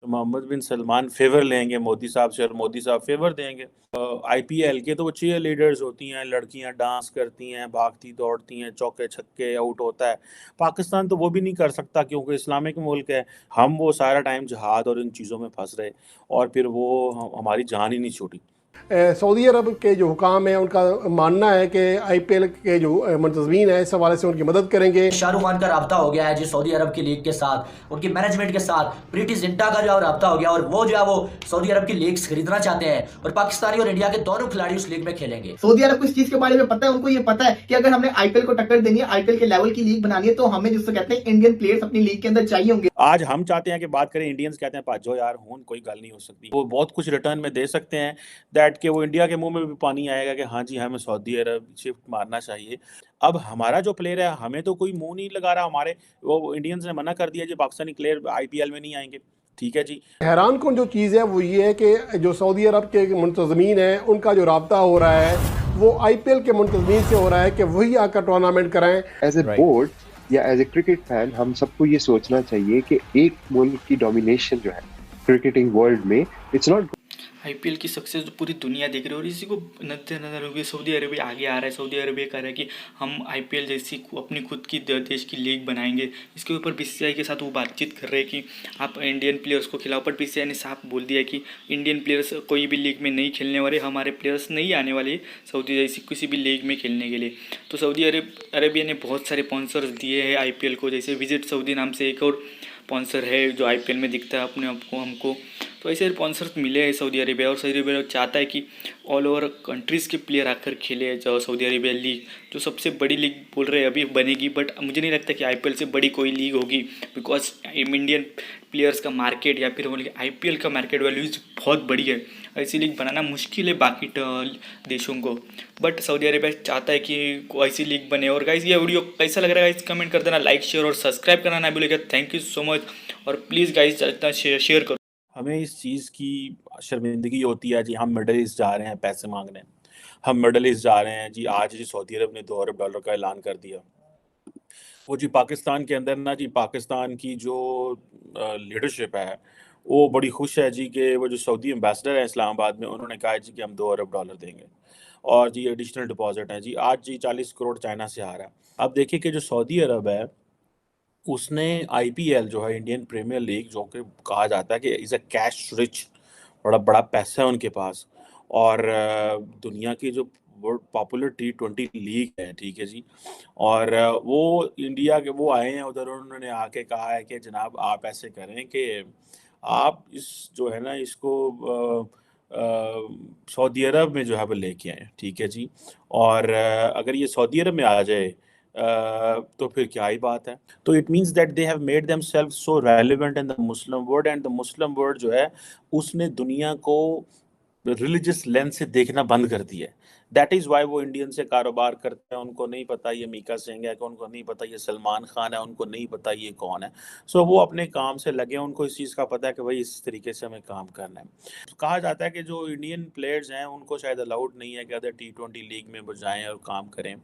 तो मोहम्मद बिन सलमान फेवर लेंगे मोदी साहब से और मोदी साहब फेवर देंगे। आईपीएल के तो वो चीयर लीडर्स होती हैं, लड़कियां डांस करती हैं, भागती दौड़ती हैं, चौके छक्के आउट होता है। पाकिस्तान तो वो भी नहीं कर सकता क्योंकि इस्लामिक मुल्क है। हम वो सारा टाइम जिहाद और इन चीज़ों में फंस रहे और फिर वो हमारी जान ही नहीं छूटी। सऊदी अरब के जो हुकाम है उनका मानना है कि आईपीएल के जो मुंतजमीन है इस हवाले से उनकी मदद करेंगे। शाहरुख खान का रब्ता हो गया है जी सऊदी अरब की लीग के साथ, उनकी मैनेजमेंट के साथ, प्रीति जिंटा का जो है रब्ता हो गया और वो जो है वो सऊदी अरब की लीग्स खरीदना चाहते हैं और पाकिस्तानी और इंडिया के दोनों खिलाड़ी उस लीग में खेलेंगे। सऊदी अरब को इस चीज के बारे में पता है, उनको ये पता है कि अगर हमने आईपीएल को टक्कर देनी है, आईपीएल के लेवल की लीग बनानी है, तो हमें जिसको कहते हैं इंडियन प्लेयर्स अपनी लीग के अंदर चाहिए होंगे। आज हम चाहते हैं कि बात करें, इंडियंस कहते हैं भाजो यार, होन कोई गल नहीं हो सकती। वो बहुत कुछ रिटर्न में दे सकते हैं दैट कि वो इंडिया के मुंह में भी पानी आएगा कि हाँ जी हमें सऊदी अरब शिफ्ट मारना चाहिए। अब हमारा जो प्लेयर है हमें तो कोई मुंह नहीं लगा रहा, हमारे वो इंडियंस ने मना कर दिया जी पाकिस्तानी प्लेयर आईपीएल में नहीं आएंगे। ठीक है जी। हैरान कौन जो चीज़ है वो ये है कि जो सऊदी अरब के मुंतजमीन है उनका जो रब्ता हो रहा है वो आईपीएल के मुंतजमीन से हो रहा है कि वही आकर टूर्नामेंट कराएं। एज ए बोर्ड या एज ए क्रिकेट फैन हम सबको ये सोचना चाहिए कि एक मुल्क की डोमिनेशन जो है क्रिकेटिंग वर्ल्ड में, इट्स नॉट। आईपीएल की सक्सेस तो पूरी दुनिया देख रही है और इसी को नजर होगी सऊदी अरबिया आगे आ रहा है। सऊदी अरबिया कह रहा है कि हम आईपीएल जैसी अपनी खुद की देश की लीग बनाएंगे। इसके ऊपर बीसीसीआई के साथ वो बातचीत कर रहे हैं कि आप इंडियन प्लेयर्स को खिलाओ, पर बीसीसीआई ने साफ बोल दिया है कि इंडियन प्लेयर्स कोई भी लीग में नहीं खेलने वाले, हमारे प्लेयर्स नहीं आने वाले सऊदी जैसी किसी भी लीग में खेलने के लिए। तो सऊदी अरबिया ने बहुत सारे स्पॉन्सर्स दिए हैं आईपीएल को, जैसे विजिट सऊदी नाम से एक और स्पॉन्सर है जो आईपीएल में दिखता है अपने आपको हमको। तो ऐसे स्पॉन्सर्स मिले हैं सऊदी अरेबिया, और सऊदी अरेबिया चाहता है कि ऑल ओवर कंट्रीज़ के प्लेयर आकर खेले जो सऊदी अरेबिया लीग, जो सबसे बड़ी लीग बोल रहे हैं अभी बनेगी। बट मुझे नहीं लगता कि आईपीएल से बड़ी कोई लीग होगी, बिकॉज इंडियन प्लेयर्स का मार्केट या फिर बोले आईपीएल का मार्केट वैल्यूज बहुत बड़ी है। ऐसी लीग बनाना मुश्किल है बाकी देशों को, बट सऊदी अरेबिया चाहता है कि ऐसी लीग बने। और गाइस ये वीडियो कैसा लग रहा है गाइस कमेंट कर देना, लाइक शेयर और सब्सक्राइब करना ना भूलिएगा। थैंक यू सो मच, और प्लीज़ गाइस जितना शेयर करो। हमें इस चीज़ की शर्मिंदगी होती है जी, हम मिडल ईस्ट जा रहे हैं पैसे मांगने, हम मिडल ईस्ट जा रहे हैं जी। आज जी सऊदी अरब ने $2 अरब का ऐलान कर दिया। वो जी पाकिस्तान के अंदर ना जी, पाकिस्तान की जो लीडरशिप है वो बड़ी खुश है जी कि वो जो सऊदी एम्बेसडर है इस्लामाबाद में, उन्होंने कहा है जी कि हम $2 अरब देंगे और जी एडिशनल डिपॉजिट है जी। आज जी 40 करोड़ चाइना से आ रहा है। अब देखिए कि जो सऊदी अरब है उसने आईपीएल जो है इंडियन प्रीमियर लीग, जो कि कहा जाता है कि इज़ अ कैश रिच, बड़ा बड़ा पैसा है उनके पास। और दुनिया की जो वर्ल्ड पॉपुलर T20 लीग है, ठीक है जी। और वो इंडिया के वो आए हैं उधर, उन्होंने आके कहा है कि जनाब आप ऐसे करें कि आप इस जो है ना इसको सऊदी अरब में जो है वो लेके आए, ठीक है जी। और अगर ये सऊदी अरब में आ जाए तो फिर क्या ही बात है। तो it means that they have made themselves so relevant in the Muslim world, and the Muslim world जो है उसने दुनिया को रिलीजियस लेंस से देखना बंद कर दिया है। दैट इज़ वाई वो इंडियन से कारोबार करते हैं। उनको नहीं पता ये मीका सिंह है, कि उनको नहीं पता ये सलमान खान है, उनको नहीं पता ये कौन है। सो वो अपने काम से लगे हैं, उनको इस चीज़ का पता है कि भाई इस तरीके से हमें काम करना है। तो कहा जाता है कि जो इंडियन प्लेयर्स हैं उनको शायद अलाउड नहीं है कि अदर T20 लीग में वो जाएँ और काम करें।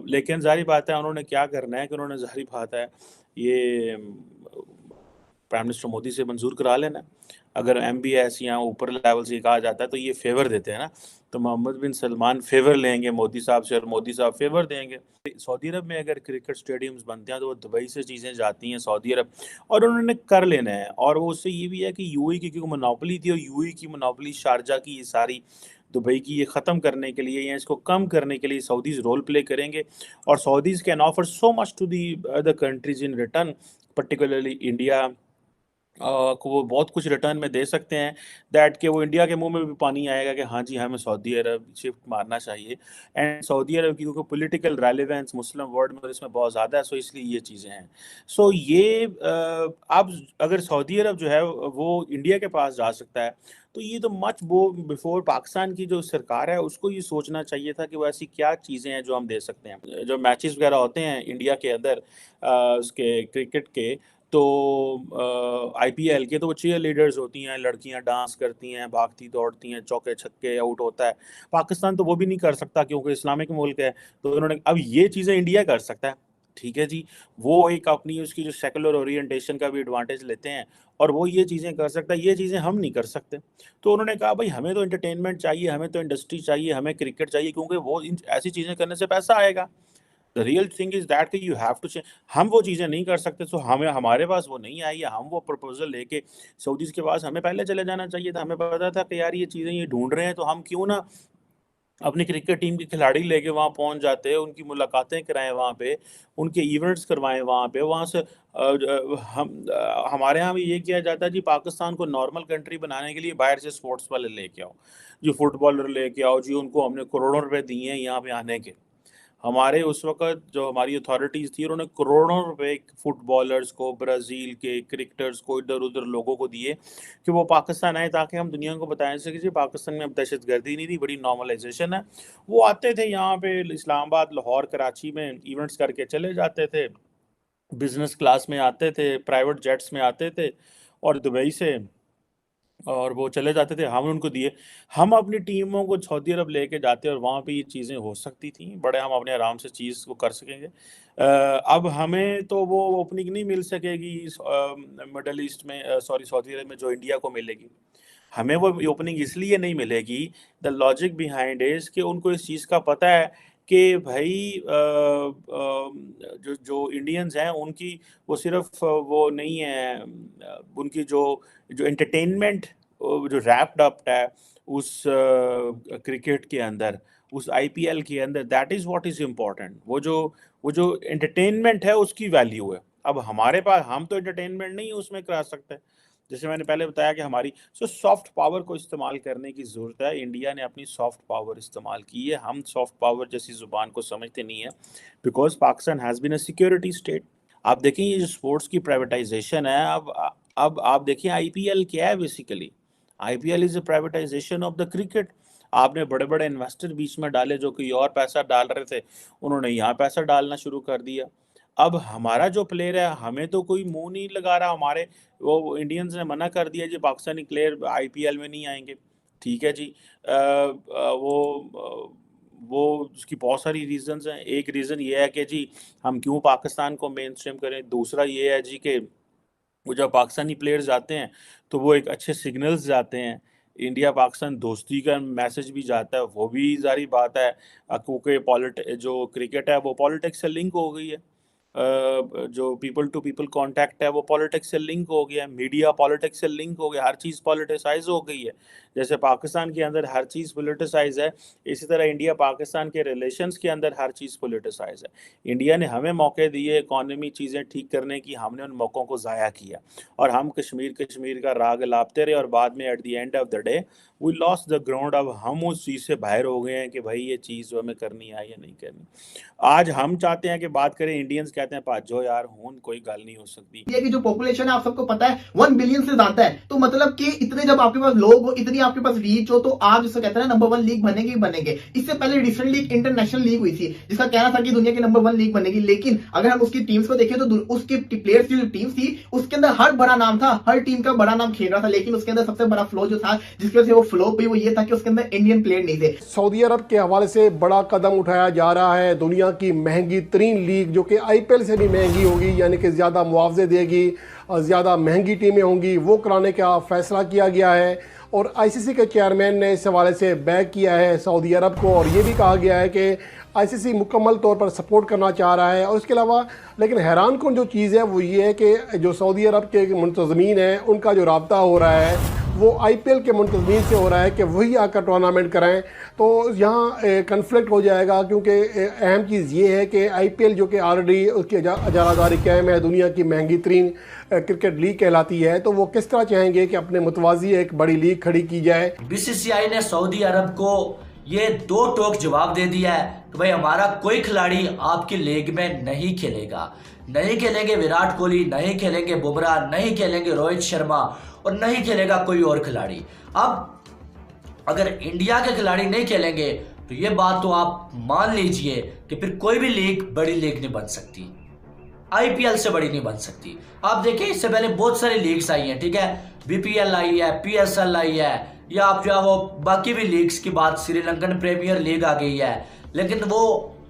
लेकिन ज़ाहिर बात है उन्होंने क्या करना है कि उन्होंने ज़ाहिर बात है ये प्राइम मिनिस्टर मोदी से मंजूर करा लेना है। अगर एमबीएस या ऊपर लेवल से कहा जाता है तो ये फेवर देते हैं ना, तो मोहम्मद बिन सलमान फेवर लेंगे मोदी साहब से और मोदी साहब फेवर देंगे। सऊदी अरब में अगर क्रिकेट स्टेडियम्स बनते हैं तो वो दुबई से चीज़ें जाती हैं सऊदी अरब, और उन्होंने कर लेना है। और वो उससे ये भी है कि यूएई की क्योंकि मोनोपोली थी, और यूएई की मोनोपोली शारजा की ये सारी दुबई की, ये ख़त्म करने के लिए या इसको कम करने के लिए सऊदीज़ रोल प्ले करेंगे। और Saudis can offer so much to the other countries in return, particularly India को वो बहुत कुछ रिटर्न में दे सकते हैं दैट कि वो इंडिया के मुंह में भी पानी आएगा कि हाँ जी हमें सऊदी अरब शिफ्ट मारना चाहिए। एंड सऊदी अरब की क्योंकि पॉलिटिकल रेलेवेंस मुस्लिम वर्ल्ड में और इसमें बहुत ज़्यादा है, सो इसलिए ये चीज़ें हैं। सो ये अब अगर सऊदी अरब जो है वो इंडिया के पास जा सकता है, तो ये तो मच वो बिफोर पाकिस्तान की जो सरकार है उसको ये सोचना चाहिए था कि वो ऐसी क्या चीज़ें हैं जो हम दे सकते हैं। जो मैचेस वगैरह होते हैं इंडिया के अंदर उसके क्रिकेट के, तो आईपीएल के तो वो चीयर लीडर्स होती हैं, लड़कियां डांस करती हैं, भागती दौड़ती हैं, चौके छक्के आउट होता है। पाकिस्तान तो वो भी नहीं कर सकता क्योंकि इस्लामिक मुल्क है। तो उन्होंने अब ये चीज़ें इंडिया कर सकता है। ठीक है जी। वो एक अपनी उसकी जो सेकुलर ओरिएंटेशन का भी एडवांटेज लेते हैं और वो ये चीज़ें कर सकता है, ये चीज़ें हम नहीं कर सकते। तो उन्होंने कहा भाई हमें तो एंटरटेनमेंट चाहिए, हमें तो इंडस्ट्री चाहिए, हमें क्रिकेट चाहिए, क्योंकि वो इन ऐसी चीज़ें करने से पैसा आएगा। The real thing is that कि यू हैव टू चेंज। हम वो चीज़ें नहीं कर सकते, सो हमें हमारे पास वो नहीं आई है, हम वो प्रपोज़ल लेके सऊदीज़ के पास हमें पहले चले जाना चाहिए था। हमें पता था कि यार ये चीज़ें ये ढूँढ रहे हैं, तो हम क्यों ना अपनी क्रिकेट टीम के खिलाड़ी लेके वहाँ पहुँच जाते, उनकी मुलाकातें कराएँ वहाँ पे, उनके इवेंट्स करवाएँ वहाँ पे, वहाँ से हमारे यहाँ भी ये किया जाता है जी, पाकिस्तान को नॉर्मल कंट्री बनाने के लिए बाहर से स्पोर्ट्स वाले लेके आओ, जी फुटबॉलर लेके आओ जी, उनको हमने करोड़ों रुपए दिए हैं यहाँ पे आने के। हमारे उस वक़्त जो हमारी अथॉरिटीज़ थी, उन्होंने करोड़ों रुपए फुटबॉलर्स को, ब्राज़ील के क्रिकेटर्स को, इधर-उधर लोगों को दिए कि वो पाकिस्तान आए, ताकि हम दुनिया को बताएँ सकें कि पाकिस्तान में अब दहशतगर्दी नहीं रही, बड़ी नॉर्मलाइज़ेशन है। वो आते थे यहाँ पे इस्लामाबाद, लाहौर, कराची में इवेंट्स करके चले जाते थे। बिज़नेस क्लास में आते थे, प्राइवेट जेट्स में आते थे और दुबई से और वो चले जाते थे, हमने उनको दिए। हम अपनी टीमों को सऊदी अरब लेके जाते और वहाँ पे ये चीज़ें हो सकती थी, बड़े हम अपने आराम से चीज़ को कर सकेंगे। अब हमें तो वो ओपनिंग नहीं मिल सकेगी मिडल ईस्ट में, सॉरी सऊदी अरब में, जो इंडिया को मिलेगी। हमें वो ओपनिंग इसलिए नहीं मिलेगी, द लॉजिक बिहाइंड इज़ कि उनको इस चीज़ का पता है कि भाई जो जो इंडियंस हैं उनकी वो सिर्फ़ वो नहीं है, उनकी जो एंटरटेनमेंट जो रैप्ड अप है उस क्रिकेट के अंदर, उस आईपीएल के अंदर, that is what is important. वो जो एंटरटेनमेंट है उसकी वैल्यू है। अब हमारे पास हम तो एंटरटेनमेंट नहीं उसमें करा सकते। जैसे मैंने पहले बताया कि हमारी सॉफ्ट पावर को इस्तेमाल करने की ज़रूरत है। इंडिया ने अपनी सॉफ्ट पावर इस्तेमाल की है। हम सॉफ्ट पावर जैसी ज़ुबान को समझते नहीं है, because Pakistan has been a security state. आप देखें ये जो स्पोर्ट्स की प्राइवेटाइजेशन है, अब आप देखिए आईपीएल क्या है basically. IPL is a privatisation of the cricket. आपने बड़े-बड़े इन्वेस्टर बीच में डाले जो कोई और पैसा डाल रहे थे, उन्होंने यहाँ पैसा डालना शुरू कर दिया। अब हमारा जो प्लेयर है, हमें तो कोई मुँह नहीं लगा रहा, हमारे वो इंडियंस ने मना कर दिया जी पाकिस्तानी प्लेयर आईपीएल में नहीं आएँगे। ठीक है जी। वो उसकी बहुत सारी रीज़न्स हैं। एक रीज़न ये है कि जी हम क्यों पाकिस्तान को मेनस्ट्रीम करें। दूसरा ये है जी कि वो जब पाकिस्तानी प्लेयर्स जाते हैं तो वो एक अच्छे सिग्नल्स जाते हैं। इंडिया पाकिस्तान दोस्ती का मैसेज भी जाता है, वो भी ज़ाहिर बात है। क्योंकि जो क्रिकेट है वो पॉलिटिक्स से लिंक हो गई है। जो पीपल टू पीपल कॉन्टैक्ट है वो पॉलिटिक्स से लिंक हो गया है, मीडिया पॉलिटिक्स से लिंक हो गया, हर चीज़ पॉलिटिसाइज़ हो गई है। जैसे पाकिस्तान के अंदर हर चीज़ पॉलिटिसाइज़ है, इसी तरह इंडिया पाकिस्तान के रिलेशंस के अंदर हर चीज़ पॉलिटिसाइज़ है। इंडिया ने हमें मौके दिए इकॉनमी चीज़ें ठीक करने की, हमने उन मौक़ों को ज़ाया किया और हम कश्मीर का राग अलापते रहे और बाद में at the end of the day we lost the ground. अब हम उस चीज़ से बाहर हो गए हैं कि भाई ये चीज़ हमें करनी है या नहीं करनी। आज हम चाहते हैं कि बात करें, इंडियंस कहते हैं भाग जाओ यार, हून कोई गल नहीं हो सकती। इंडिया की जो पॉपुलेशन है आप सबको पता है 1 बिलियन से ज्यादा है, तो मतलब कि इतने जब आपके पास लोग हो, इतनी आपके पास रीच हो, तो आप जिसको कहते हैं नंबर 1 लीग बनेंगे ही बनेंगे। इससे पहले रिसेंटली एक इंटरनेशनल लीग हुई थी जिसका कहना था कि दुनिया की नंबर 1 लीग बनेगी, लेकिन अगर हम उसकी टीम्स को देखें तो उसके प्लेयर्स की जो टीम थी उसके अंदर हर बड़ा नाम था, हर टीम का बड़ा नाम खेल रहा था, लेकिन उसके अंदर सबसे बड़ा फ्लॉ जो था जिसकी वजह से वो फ्लॉप हुई वो ये था कि उसके अंदर इंडियन प्लेयर नहीं थे। सऊदी अरब के हवाले से बड़ा कदम उठाया जा रहा है। दुनिया की महंगी तरीन लीग जो कि आईपीएल से भी महंगी होगी, यानी कि ज़्यादा मुआवजे देगी और ज़्यादा महंगी टीमें होंगी, वो कराने का फैसला किया गया है। और आईसीसी के चेयरमैन ने इस हवाले से बैक किया है सऊदी अरब को और ये भी कहा गया है कि आईसीसी मुकम्मल तौर पर सपोर्ट करना चाह रहा है। और इसके अलावा लेकिन हैरान कौन जो चीज़ है वो ये है कि जो सऊदी अरब के मुंतज़मीन हैं उनका जो राब्ता हो रहा है वो आईपीएल के मुंतज़मीन से हो रहा है कि वही आकर टूर्नामेंट कराएं। तो यहाँ कन्फ्लिक्ट हो जाएगा, क्योंकि अहम चीज़ ये है कि आईपीएल जो कि ऑलरेडी उसकी इजारादारी कायम है, दुनिया की महंगी तरीन क्रिकेट लीग कहलाती है, तो वो किस तरह चाहेंगे कि अपने मुतवाज़ी एक बड़ी लीग खड़ी की जाए। बीसीसीआई ने सऊदी अरब को ये 2 टोक जवाब दे दिया है कि भाई हमारा कोई खिलाड़ी आपकी लीग में नहीं खेलेगा। नहीं खेलेंगे विराट कोहली, नहीं खेलेंगे बुमराह, नहीं खेलेंगे रोहित शर्मा और नहीं खेलेगा कोई और खिलाड़ी। अब अगर इंडिया के खिलाड़ी नहीं खेलेंगे तो ये बात तो आप मान लीजिए कि फिर कोई भी लीग बड़ी लीग नहीं बन सकती, आईपीएल से बड़ी नहीं बन सकती। आप देखिए इससे पहले बहुत सारी लीग्स आई हैं, ठीक है, बीपीएल आई है, पीएसएल आई है, या आप जो है वो बाकी भी लीग्स की बात, श्रीलंकन प्रीमियर लीग आ गई है, लेकिन वो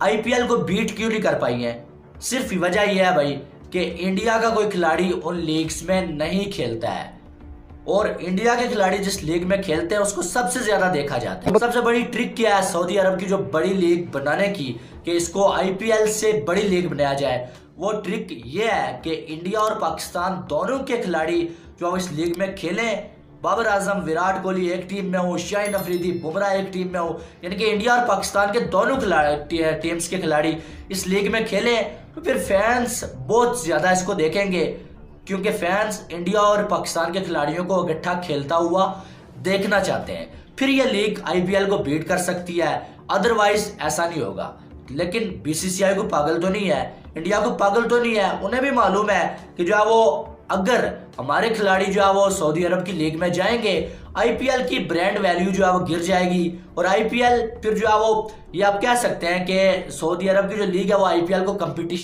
आईपीएल को बीट क्यों नहीं कर पाई है? सिर्फ वजह यह है भाई कि इंडिया का कोई खिलाड़ी उन लीग्स में नहीं खेलता है, और इंडिया के खिलाड़ी जिस लीग में खेलते हैं उसको सबसे ज्यादा देखा जाता है। सबसे बड़ी ट्रिक क्या है सऊदी अरब की जो बड़ी लीग बनाने की, कि इसको आईपीएल से बड़ी लीग बनाया जाए? वो ट्रिक ये है कि इंडिया और पाकिस्तान दोनों के खिलाड़ी जो इस लीग में खेलें, बाबर आजम, विराट कोहली एक टीम में हो, शाहिन अफरीदी, बुमराह एक टीम में हो, यानी कि इंडिया और पाकिस्तान के दोनों टीम्स के खिलाड़ी इस लीग में खेलें, तो फिर फैंस बहुत ज़्यादा इसको देखेंगे, क्योंकि फैंस इंडिया और पाकिस्तान के खिलाड़ियों को इकट्ठा खेलता हुआ देखना चाहते हैं। फिर ये लीग आईपीएल को बीट कर सकती है, अदरवाइज ऐसा नहीं होगा। लेकिन बीसीसीआई को पागल तो नहीं है, इंडिया को पागल तो नहीं है, उन्हें भी मालूम है कि जो है वो अगर हमारे खिलाड़ी जो है वो सऊदी अरब की लीग में जाएंगे, आईपीएल की ब्रांड वैल्यू जो है वो गिर जाएगी, और आईपीएल फिर जो है वो ये आप कह सकते हैं कि सऊदी अरब की जो लीग है वो आईपीएल को कंपटीशन